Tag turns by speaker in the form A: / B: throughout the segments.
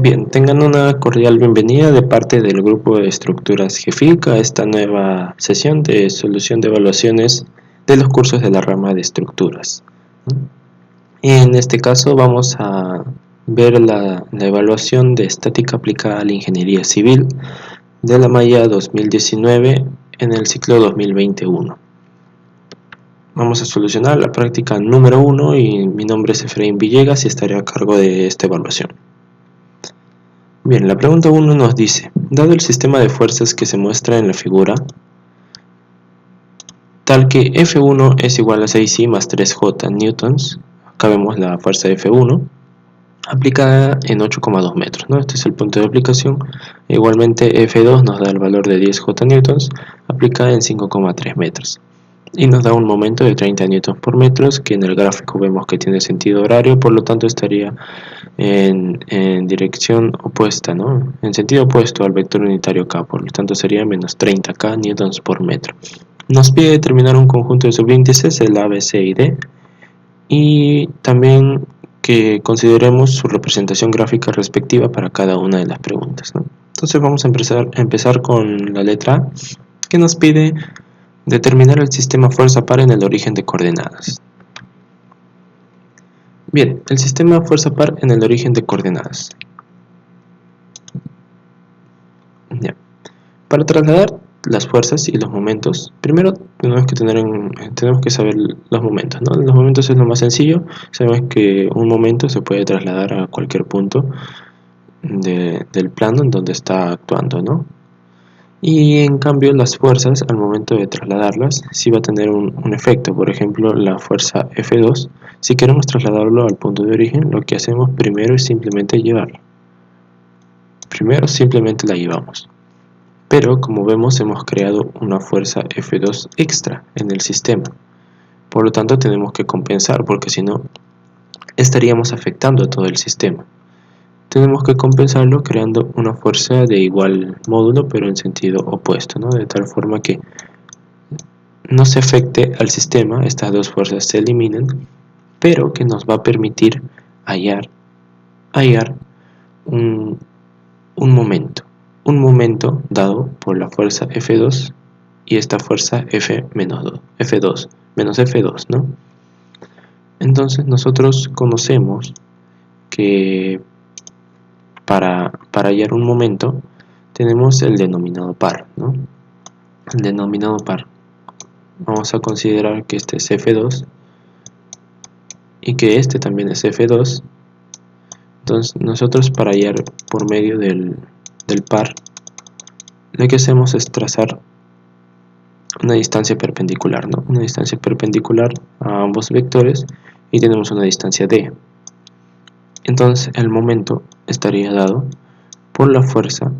A: Bien, tengan una cordial bienvenida de parte del grupo de estructuras GFIC a esta nueva sesión de solución de evaluaciones de los cursos de la rama de estructuras. En este caso vamos a ver la evaluación de estática aplicada a la ingeniería civil de la malla 2019 en el ciclo 2021. Vamos a solucionar la práctica número 1 y mi nombre es Efraín Villegas y estaré a cargo de esta evaluación. Bien, la pregunta 1 nos dice, dado el sistema de fuerzas que se muestra en la figura, tal que F1 es igual a 6i más 3j newtons, acá vemos la fuerza F1, aplicada en 8,2 metros, ¿no? Este es el punto de aplicación. Igualmente F2 nos da el valor de 10j newtons, aplicada en 5,3 metros. Y nos da un momento de 30 newtons por metro, que en el gráfico vemos que tiene sentido horario, por lo tanto estaría en dirección opuesta, ¿no? En sentido opuesto al vector unitario K, por lo tanto sería menos 30K newtons por metro. Nos pide determinar un conjunto de subíndices, el A, B, C y D, y también que consideremos su representación gráfica respectiva para cada una de las preguntas, ¿no? Entonces vamos a empezar con la letra A, que nos pide determinar el sistema fuerza par en el origen de coordenadas. Bien, el sistema fuerza par en el origen de coordenadas. Ya. Para trasladar las fuerzas y los momentos, primero tenemos que saber los momentos, ¿no? Los momentos es lo más sencillo. Sabemos que un momento se puede trasladar a cualquier punto del plano en donde está actuando, ¿no? Y en cambio las fuerzas, al momento de trasladarlas, sí va a tener un efecto. Por ejemplo, la fuerza F2, si queremos trasladarlo al punto de origen, lo que hacemos primero es simplemente llevarla. Primero simplemente la llevamos. Pero como vemos, hemos creado una fuerza F2 extra en el sistema. Por lo tanto, tenemos que compensar, porque si no, estaríamos afectando a todo el sistema. Tenemos que compensarlo creando una fuerza de igual módulo pero en sentido opuesto, ¿no? De tal forma que no se afecte al sistema, estas dos fuerzas se eliminan, pero que nos va a permitir hallar un momento dado por la fuerza F2 y esta fuerza F-2, F2 menos F2, ¿no? Entonces nosotros conocemos que para hallar un momento tenemos el denominado par, ¿no? El denominado par. Vamos a considerar que este es F2 y que este también es F2. Entonces nosotros para hallar por medio del par, lo que hacemos es trazar una distancia perpendicular, ¿no? Una distancia perpendicular a ambos vectores y tenemos una distancia D. Entonces el momento estaría dado por la fuerza,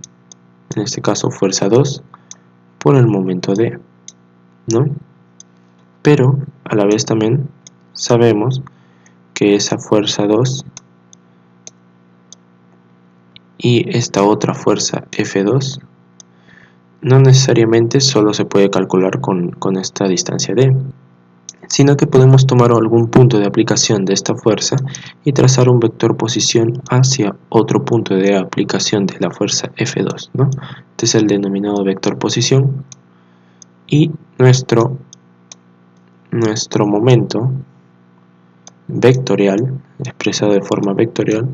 A: en este caso fuerza 2, por el momento D, ¿no? Pero a la vez también sabemos que esa fuerza 2 y esta otra fuerza F2 no necesariamente solo se puede calcular con esta distancia D, sino que podemos tomar algún punto de aplicación de esta fuerza y trazar un vector posición hacia otro punto de aplicación de la fuerza F2, ¿no? Este es el denominado vector posición y nuestro momento vectorial, expresado de forma vectorial,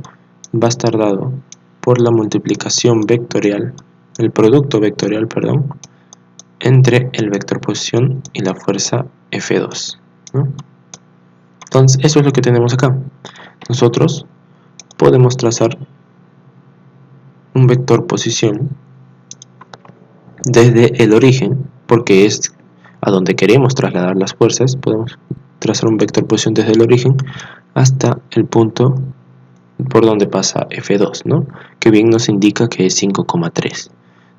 A: va a estar dado por la multiplicación vectorial, el producto vectorial, perdón, entre el vector posición y la fuerza F2, ¿no? Entonces eso es lo que tenemos acá. Nosotros podemos trazar un vector posición desde el origen, porque es a donde queremos trasladar las fuerzas. Podemos trazar un vector posición desde el origen hasta el punto por donde pasa F2, ¿no? Que bien nos indica que es 5,3.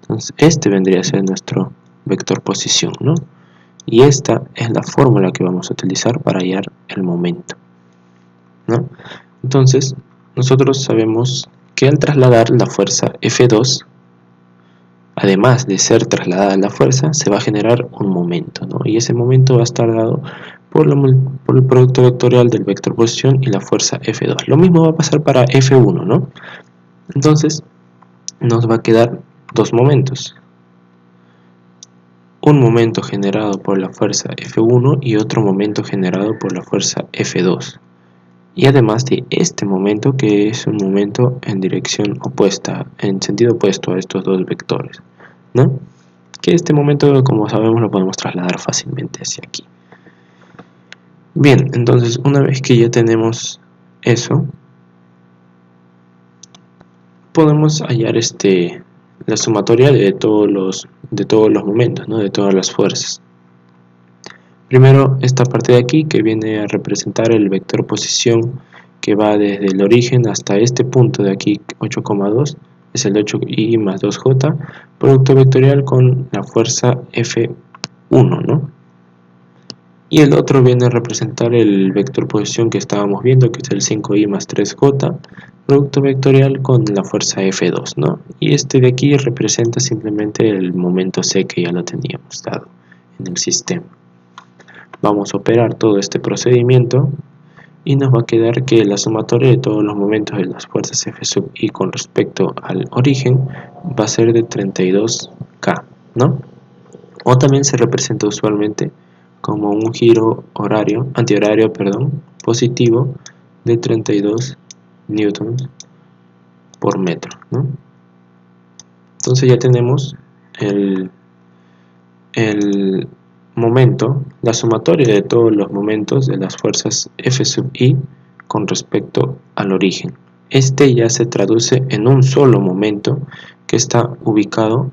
A: Entonces este vendría a ser nuestro vector posición, ¿no? Y esta es la fórmula que vamos a utilizar para hallar el momento, ¿no? Entonces nosotros sabemos que al trasladar la fuerza F2, además de ser trasladada la fuerza, se va a generar un momento, ¿no? Y ese momento va a estar dado por el producto vectorial del vector posición y la fuerza F2. Lo mismo va a pasar para F1, ¿no? Entonces nos va a quedar dos momentos, un momento generado por la fuerza F1 y otro momento generado por la fuerza F2, y además de este momento, que es un momento en dirección opuesta, en sentido opuesto a estos dos vectores, ¿no? Que este momento, como sabemos, lo podemos trasladar fácilmente hacia aquí. Bien, entonces una vez que ya tenemos eso, podemos hallar la sumatoria de todos los momentos, ¿no? De todas las fuerzas. Primero, esta parte de aquí, que viene a representar el vector posición que va desde el origen hasta este punto de aquí, 8,2, es el 8i más 2j, producto vectorial con la fuerza F1, ¿no? Y el otro viene a representar el vector posición que estábamos viendo, que es el 5i más 3j, producto vectorial con la fuerza F2, ¿no? Y este de aquí representa simplemente el momento C, que ya lo teníamos dado en el sistema. Vamos a operar todo este procedimiento y nos va a quedar que la sumatoria de todos los momentos de las fuerzas F sub i con respecto al origen va a ser de 32K, ¿no? O también se representa usualmente como un giro antihorario, positivo de 32 newtons por metro, ¿no? Entonces ya tenemos el momento, la sumatoria de todos los momentos de las fuerzas F sub i con respecto al origen. Este ya se traduce en un solo momento que está ubicado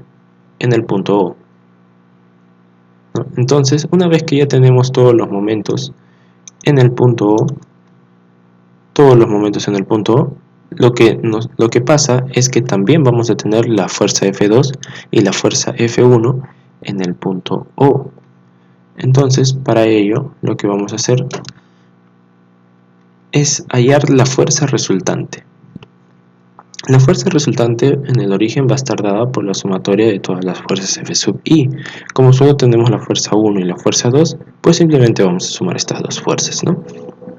A: en el punto O, ¿no? Entonces, una vez que ya tenemos todos los momentos en el punto O, lo que pasa es que también vamos a tener la fuerza F2 y la fuerza F1 en el punto O. Entonces, para ello, lo que vamos a hacer es hallar la fuerza resultante. La fuerza resultante en el origen va a estar dada por la sumatoria de todas las fuerzas F sub i. Como solo tenemos la fuerza 1 y la fuerza 2, pues simplemente vamos a sumar estas dos fuerzas, ¿no?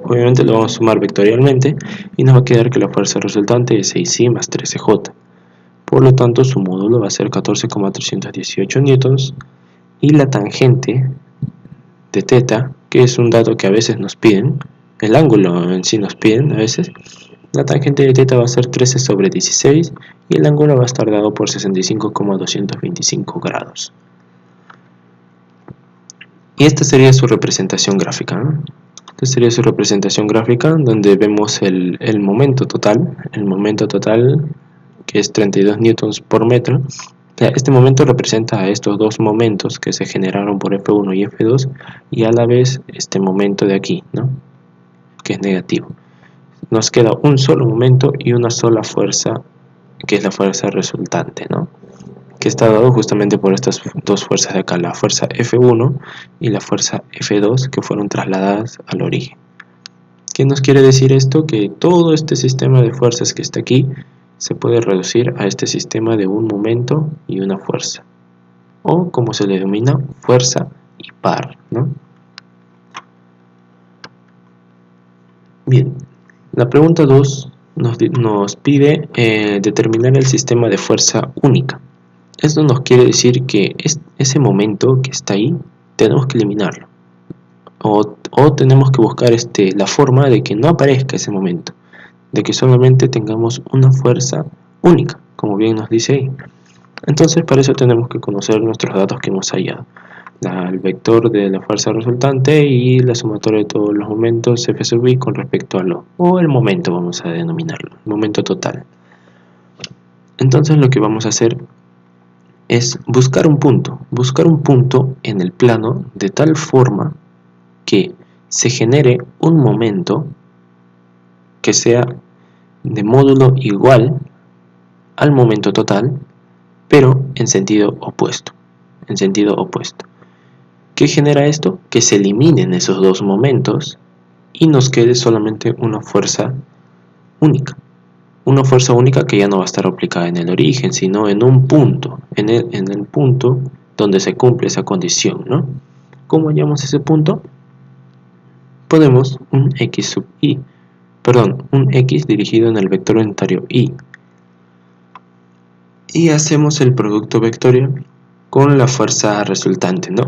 A: Obviamente lo vamos a sumar vectorialmente y nos va a quedar que la fuerza resultante es 6i más 13j. Por lo tanto, su módulo va a ser 14,318 newtons y la tangente de θ, que es un dato que a veces nos piden, el ángulo en sí nos piden a veces, la tangente de θ va a ser 13 sobre 16 y el ángulo va a estar dado por 65,225 grados. Y esta sería su representación gráfica, ¿no? Esta sería su representación gráfica donde vemos el momento total, que es 32 newtons por metro. Este momento representa a estos dos momentos que se generaron por F1 y F2 y a la vez este momento de aquí, ¿no? Que es negativo. Nos queda un solo momento y una sola fuerza, que es la fuerza resultante, ¿no? Que está dado justamente por estas dos fuerzas de acá, la fuerza F1 y la fuerza F2, que fueron trasladadas al origen. ¿Qué nos quiere decir esto? Que todo este sistema de fuerzas que está aquí se puede reducir a este sistema de un momento y una fuerza, o como se le denomina, fuerza y par, ¿no? Bien, la pregunta 2 nos pide determinar el sistema de fuerza única. Esto nos quiere decir que ese momento que está ahí tenemos que eliminarlo, o tenemos que buscar la forma de que no aparezca ese momento, de que solamente tengamos una fuerza única, como bien nos dice ahí. Entonces, para eso tenemos que conocer nuestros datos que hemos hallado, el vector de la fuerza resultante y la sumatoria de todos los momentos F sub i con respecto a o el momento, vamos a denominarlo, el momento total. Entonces lo que vamos a hacer es buscar un punto en el plano de tal forma que se genere un momento que sea de módulo igual al momento total, pero en sentido opuesto. ¿Qué genera esto? Que se eliminen esos dos momentos y nos quede solamente una fuerza única. Una fuerza única que ya no va a estar aplicada en el origen, sino en un punto, en el punto donde se cumple esa condición, ¿no? ¿Cómo hallamos ese punto? Ponemos un x dirigido en el vector unitario i. y hacemos el producto vectorial con la fuerza resultante, ¿no?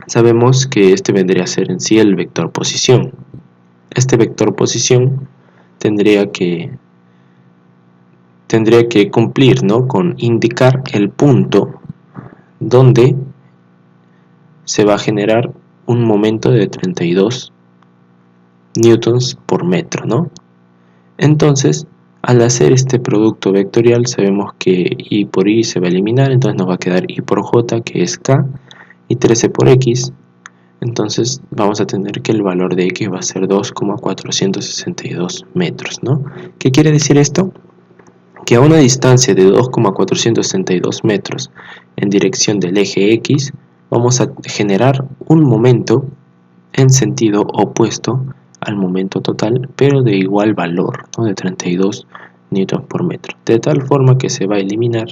A: Sabemos que este vendría a ser en sí el vector posición. Este vector posición tendría que cumplir, ¿no?, con indicar el punto donde se va a generar un momento de 32 newtons por metro, ¿no? Entonces, al hacer este producto vectorial, sabemos que y por y se va a eliminar, entonces nos va a quedar y por j, que es k, y 13 por x. Entonces vamos a tener que el valor de x va a ser 2,462 metros, ¿no? ¿Qué quiere decir esto? Que a una distancia de 2,462 metros en dirección del eje x, vamos a generar un momento en sentido opuesto al momento total, pero de igual valor, ¿no?, de 32 newtons por metro, de tal forma que se va a eliminar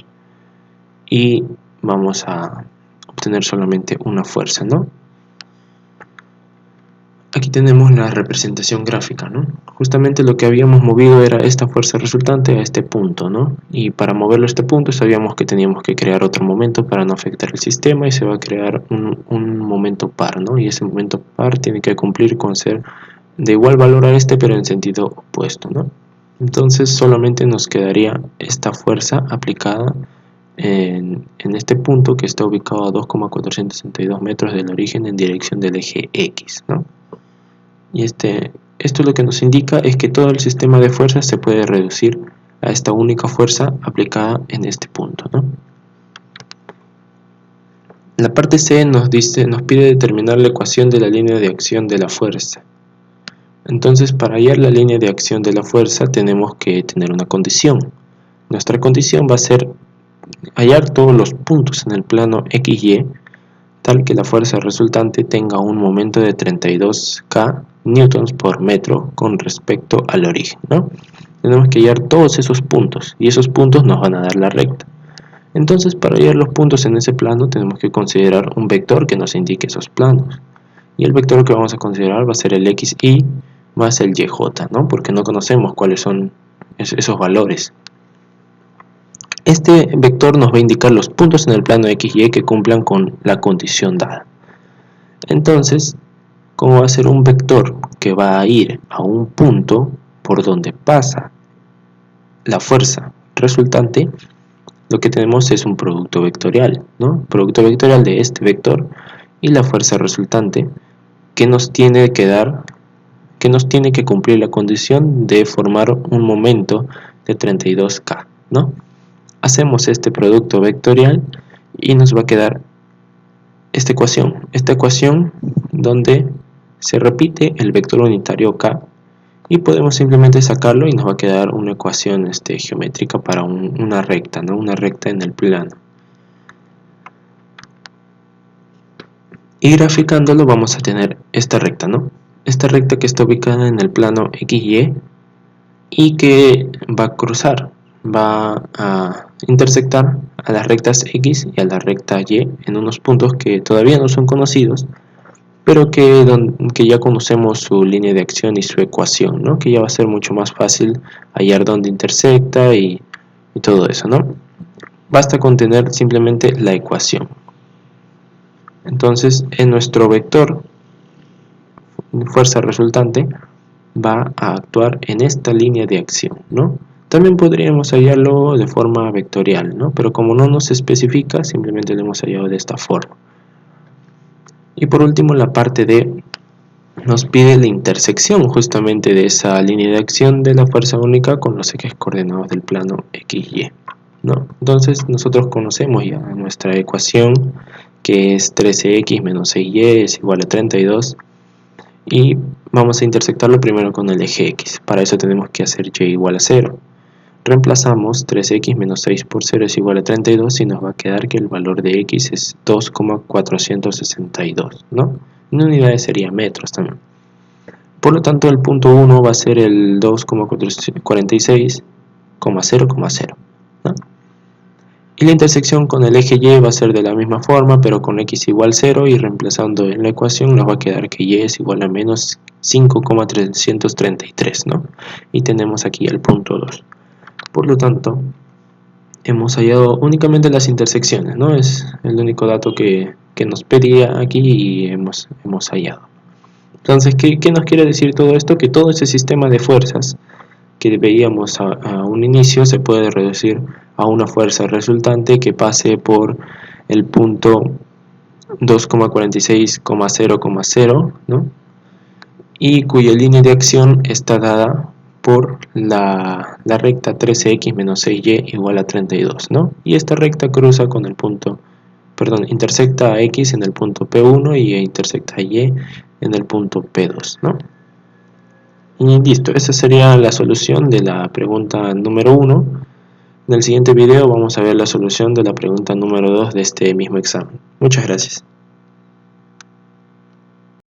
A: y vamos a obtener solamente una fuerza, ¿no? Aquí tenemos la representación gráfica, ¿no? Justamente lo que habíamos movido era esta fuerza resultante a este punto, ¿no? Y para moverlo a este punto sabíamos que teníamos que crear otro momento para no afectar el sistema, y se va a crear un momento par, ¿no? Y ese momento par tiene que cumplir con ser de igual valor a este, pero en sentido opuesto, ¿no? Entonces solamente nos quedaría esta fuerza aplicada en este punto, que está ubicado a 2,462 metros del origen en dirección del eje X, ¿no? Y esto lo que nos indica es que todo el sistema de fuerzas se puede reducir a esta única fuerza aplicada en este punto, ¿no? La parte C nos pide determinar la ecuación de la línea de acción de la fuerza. Entonces, para hallar la línea de acción de la fuerza tenemos que tener una condición. Nuestra condición va a ser hallar todos los puntos en el plano XY, tal que la fuerza resultante tenga un momento de 32K newtons por metro con respecto al origen, ¿no? Tenemos que hallar todos esos puntos, y esos puntos nos van a dar la recta. Entonces, para hallar los puntos en ese plano tenemos que considerar un vector que nos indique esos planos, y el vector que vamos a considerar va a ser el XY más el YJ, ¿no? Porque no conocemos cuáles son esos valores. Este vector nos va a indicar los puntos en el plano XY que cumplan con la condición dada. Entonces, como va a ser un vector que va a ir a un punto por donde pasa la fuerza resultante, lo que tenemos es un producto vectorial, ¿no? Producto vectorial de este vector y la fuerza resultante, que nos tiene que cumplir la condición de formar un momento de 32K, ¿no? Hacemos este producto vectorial y nos va a quedar esta ecuación donde se repite el vector unitario K, y podemos simplemente sacarlo y nos va a quedar una ecuación geométrica para una recta, ¿no? Una recta en el plano. Y graficándolo vamos a tener esta recta, ¿no? Esta recta que está ubicada en el plano XY y que va a cruzar, va a intersectar a las rectas X y a la recta Y en unos puntos que todavía no son conocidos, pero que ya conocemos su línea de acción y su ecuación, ¿no? Que ya va a ser mucho más fácil hallar dónde intersecta y todo eso, ¿no? Basta con tener simplemente la ecuación. Entonces, en nuestro vector fuerza resultante va a actuar en esta línea de acción, ¿no? También podríamos hallarlo de forma vectorial, ¿no? Pero como no nos especifica, simplemente lo hemos hallado de esta forma. Y por último, la parte D nos pide la intersección justamente de esa línea de acción de la fuerza única con los ejes coordenados del plano XY, ¿no? Entonces nosotros conocemos ya nuestra ecuación, que es 13x menos 6y es igual a 32, y vamos a intersectarlo primero con el eje X. Para eso tenemos que hacer y igual a 0. Reemplazamos 3x menos 6 por 0 es igual a 32 y nos va a quedar que el valor de x es 2,462, ¿no? En unidades sería metros también. Por lo tanto, el punto 1 va a ser el 2,46,0,0, ¿no? Y la intersección con el eje Y va a ser de la misma forma, pero con x igual 0, y reemplazando en la ecuación nos va a quedar que Y es igual a menos 5,333, ¿no? Y tenemos aquí el punto 2. Por lo tanto, hemos hallado únicamente las intersecciones, ¿no? Es el único dato que nos pedía aquí y hemos hallado. Entonces, ¿qué nos quiere decir todo esto? Que todo ese sistema de fuerzas que veíamos a un inicio se puede reducir a una fuerza resultante que pase por el punto 2,46,0,0, ¿no? Y cuya línea de acción está dada por la recta 13x menos 6y igual a 32, ¿no? Y esta recta cruza con el punto, perdón, intersecta a x en el punto P1 y intersecta a y en el punto P2, ¿no? Y listo, esa sería la solución de la pregunta número 1. En el siguiente video vamos a ver la solución de la pregunta número 2 de este mismo examen. Muchas gracias.